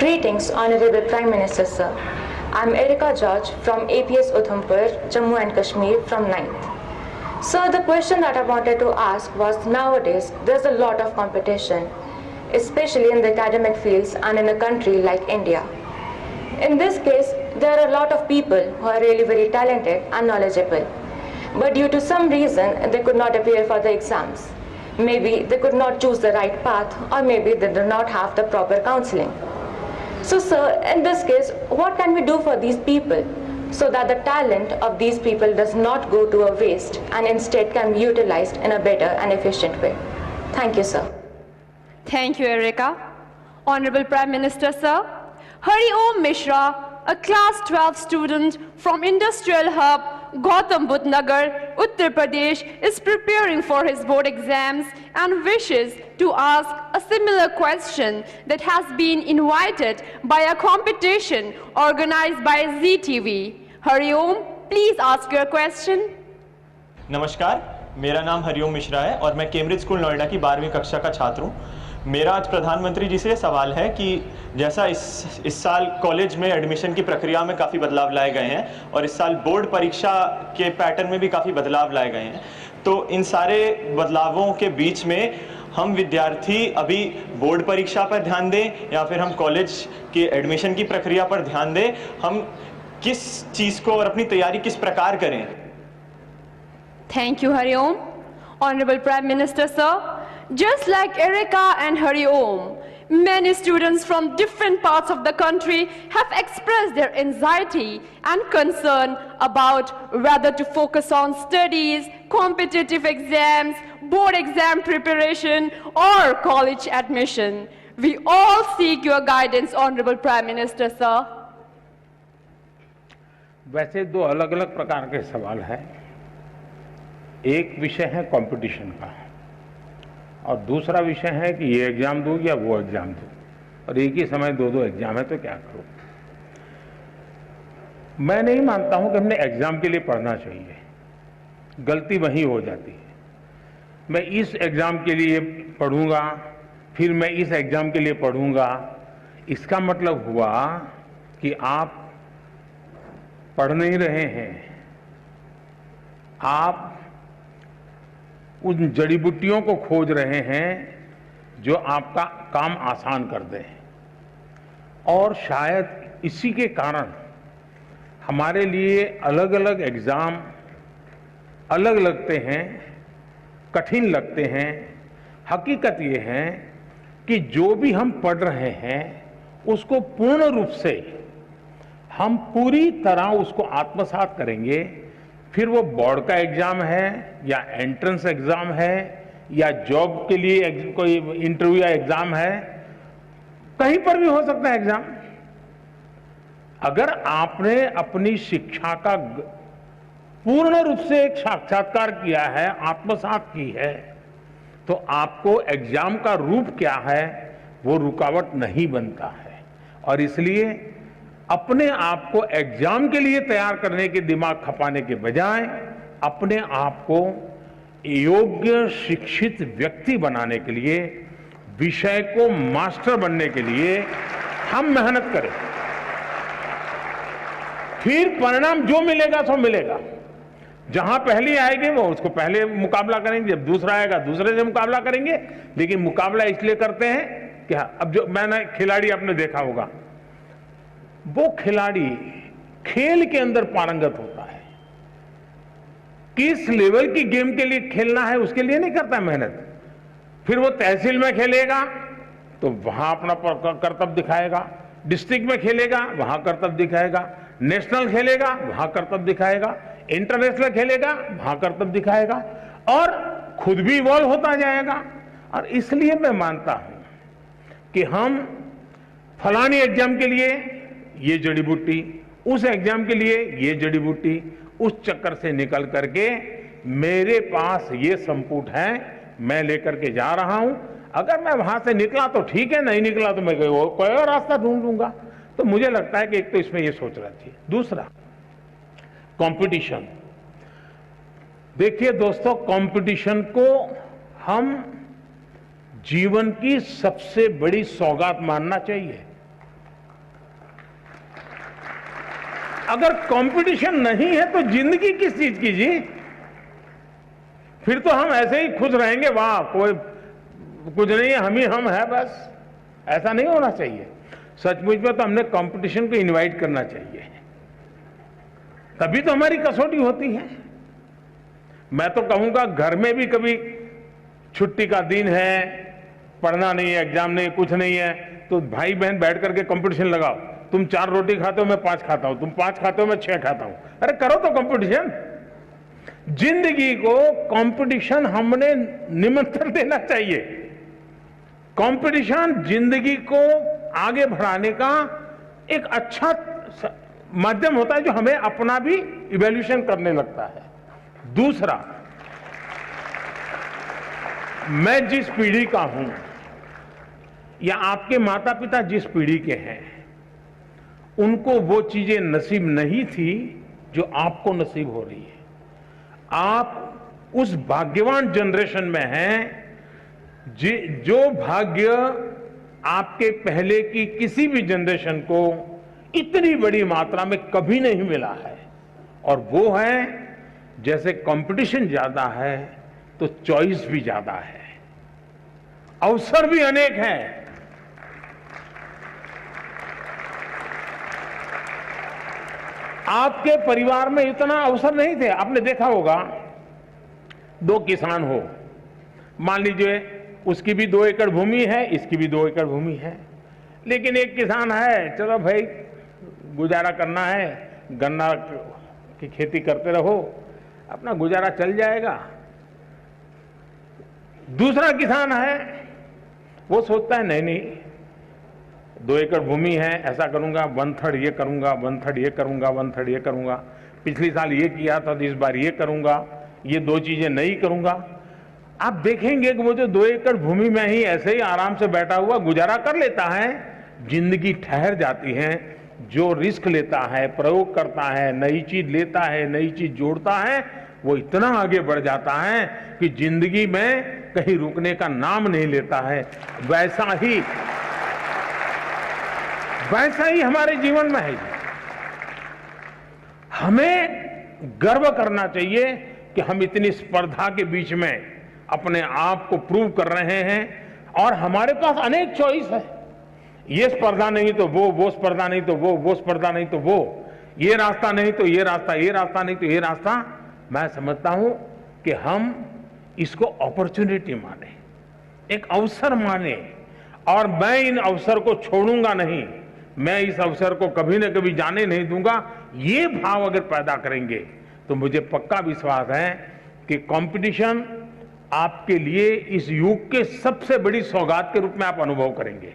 Greetings, Honorable Prime Minister Sir. I am Erika George from APS Udhampur, Jammu and Kashmir from 9th. Sir, the question that I wanted to ask was, nowadays there's a lot of competition, especially in the academic fields and in a country like India. In this case, there are a lot of people who are really very talented and knowledgeable, but due to some reason they could not appear for the exams. Maybe they could not choose the right path, or maybe they do not have the proper counseling. So sir, in this case, what can we do for these people so that the talent of these people does not go to a waste and instead can be utilized in a better and efficient way? Thank you, sir. Thank you, Erika. Honorable Prime Minister, sir. Hari Om Mishra, a class 12 student from Industrial Hub, Gautam Budh Nagar, Uttar Pradesh, is preparing for his board exams and wishes to ask a similar question that has been invited by a competition organized by ZTV. Hari Om, please ask your question. नमस्कार, मेरा नाम हरिओम मिश्रा है और मैं Cambridge school Noida की 12वीं कक्षा का छात्र हूँ। मेरा आज प्रधानमंत्री जी से सवाल है कि जैसा इस साल कॉलेज में एडमिशन की प्रक्रिया में काफ़ी बदलाव लाए गए हैं और इस साल बोर्ड परीक्षा के पैटर्न में भी काफ़ी बदलाव लाए गए हैं, तो इन सारे बदलावों के बीच में हम विद्यार्थी अभी बोर्ड परीक्षा पर ध्यान दें या फिर हम कॉलेज की एडमिशन की प्रक्रिया पर ध्यान दें, हम किस चीज़ को और अपनी तैयारी किस प्रकार करें? Thank you, Hari Om. Honorable Prime Minister, sir. Just like Erika and Hari Om, many students from different parts of the country have expressed their anxiety and concern about whether to focus on studies, competitive exams, board exam preparation, or college admission. We all seek your guidance, Honorable Prime Minister, sir. वैसे दो अलग-अलग प्रकार के सवाल हैं। एक विषय है कंपटीशन का और दूसरा विषय है कि ये एग्जाम दूं या वो एग्जाम दूं, और एक ही समय दो एग्जाम है तो क्या करूं। मैं नहीं मानता हूं कि हमने एग्जाम के लिए पढ़ना चाहिए, गलती वहीं हो जाती है। मैं इस एग्जाम के लिए पढ़ूंगा, फिर मैं इस एग्जाम के लिए पढ़ूंगा, इसका मतलब हुआ कि आप पढ़ नहीं रहे हैं, आप उन जड़ी बूटियों को खोज रहे हैं जो आपका काम आसान कर दें। और शायद इसी के कारण हमारे लिए अलग अलग एग्जाम अलग लगते हैं, कठिन लगते हैं। हकीकत ये है कि जो भी हम पढ़ रहे हैं उसको पूर्ण रूप से हम पूरी तरह उसको आत्मसात करेंगे, फिर वो बोर्ड का एग्जाम है या एंट्रेंस एग्जाम है या जॉब के लिए कोई इंटरव्यू या एग्जाम है, कहीं पर भी हो सकता है एग्जाम। अगर आपने अपनी शिक्षा का पूर्ण रूप से एक साक्षात्कार किया है, आत्मसात की है, तो आपको एग्जाम का रूप क्या है वो रुकावट नहीं बनता है। और इसलिए अपने आप को एग्जाम के लिए तैयार करने के दिमाग खपाने के बजाय अपने आप को योग्य शिक्षित व्यक्ति बनाने के लिए, विषय को मास्टर बनने के लिए हम मेहनत करें। फिर परिणाम जो मिलेगा सो मिलेगा। जहां पहली आएगी वो उसको पहले मुकाबला करेंगे, जब दूसरा आएगा दूसरे से मुकाबला करेंगे। लेकिन मुकाबला इसलिए करते हैं कि अब जो मैंने खिलाड़ी आपने देखा होगा, वो खिलाड़ी खेल के अंदर पारंगत होता है, किस लेवल की गेम के लिए खेलना है उसके लिए नहीं करता है मेहनत। फिर वो तहसील में खेलेगा तो वहां अपना कर्तव्य दिखाएगा, डिस्ट्रिक्ट में खेलेगा वहां कर्तव्य दिखाएगा, नेशनल खेलेगा वहां कर्तव्य दिखाएगा, इंटरनेशनल खेलेगा वहां कर्तव्य दिखाएगा, और खुद भी इवॉल्व होता जाएगा। और इसलिए मैं मानता हूं कि हम फलानी एग्जाम के लिए ये जड़ी बूटी, उस एग्जाम के लिए ये जड़ी बूटी, उस चक्कर से निकल करके मेरे पास ये संपुट है, मैं लेकर के जा रहा हूं। अगर मैं वहां से निकला तो ठीक है, नहीं निकला तो मैं कोई और रास्ता ढूंढ लूंगा। तो मुझे लगता है कि एक तो इसमें ये सोच रही थी। दूसरा, कंपटीशन। देखिए दोस्तों, कंपटीशन को हम जीवन की सबसे बड़ी सौगात मानना चाहिए। अगर कंपटीशन नहीं है तो जिंदगी किस चीज की जी? फिर तो हम ऐसे ही खुश रहेंगे, वाह कोई कुछ नहीं है, हम ही हम है बस। ऐसा नहीं होना चाहिए। सचमुच में तो हमने कंपटीशन को इनवाइट करना चाहिए, तभी तो हमारी कसौटी होती है। मैं तो कहूंगा घर में भी कभी छुट्टी का दिन है, पढ़ना नहीं है, एग्जाम नहीं है, कुछ नहीं है, तो भाई बहन बैठ करके कंपटीशन लगाओ। तुम 4 रोटी खाते हो, मैं 5 खाता हूं, तुम 5 खाते हो, मैं 6 खाता हूं। अरे करो तो कंपटीशन। जिंदगी को कंपटीशन हमने निमंत्रण देना चाहिए। कंपटीशन जिंदगी को आगे बढ़ाने का एक अच्छा माध्यम होता है, जो हमें अपना भी इवैल्यूएशन करने लगता है। दूसरा, मैं जिस पीढ़ी का हूं या आपके माता पिता जिस पीढ़ी के हैं, उनको वो चीजें नसीब नहीं थी जो आपको नसीब हो रही है। आप उस भाग्यवान जनरेशन में हैं जो भाग्य आपके पहले की किसी भी जनरेशन को इतनी बड़ी मात्रा में कभी नहीं मिला है। और वो है, जैसे कंपटीशन ज्यादा है तो चॉइस भी ज्यादा है, अवसर भी अनेक हैं। आपके परिवार में इतना अवसर नहीं थे। आपने देखा होगा, 2 किसान हो, मान लीजिए उसकी भी 2 एकड़ भूमि है, इसकी भी 2 एकड़ भूमि है, लेकिन एक किसान है, चलो भाई गुजारा करना है, गन्ना की खेती करते रहो, अपना गुजारा चल जाएगा। दूसरा किसान है, वो सोचता है नहीं नहीं 2 एकड़ भूमि है, ऐसा करूंगा, 1/3 ये करूंगा, 1/3 ये करूंगा, 1/3 ये करूंगा, पिछली साल ये किया था तो इस बार ये करूंगा, ये 2 चीजें नहीं करूंगा। आप देखेंगे कि वो जो 2 एकड़ भूमि में ही ऐसे ही आराम से बैठा हुआ गुजारा कर लेता है। जिंदगी ठहर जाती है। जो रिस्क लेता है, प्रयोग करता है, नई चीज लेता है, नई चीज जोड़ता है, वो इतना आगे बढ़ जाता है कि जिंदगी में कहीं रुकने का नाम नहीं लेता है। वैसा ही हमारे जीवन में है। हमें गर्व करना चाहिए कि हम इतनी स्पर्धा के बीच में अपने आप को प्रूव कर रहे हैं, और हमारे पास अनेक चॉइस है। ये स्पर्धा नहीं तो वो स्पर्धा नहीं तो वो स्पर्धा नहीं तो वो, ये रास्ता नहीं तो ये रास्ता, ये रास्ता नहीं तो ये रास्ता। मैं समझता हूं कि हम इसको अपॉर्चुनिटी माने, एक अवसर माने, और मैं इन अवसर को छोड़ूंगा नहीं, मैं इस अवसर को कभी न कभी जाने नहीं दूंगा। ये भाव अगर पैदा करेंगे तो मुझे पक्का विश्वास है कि कंपटीशन आपके लिए इस युग के सबसे बड़ी सौगात के रूप में आप अनुभव करेंगे।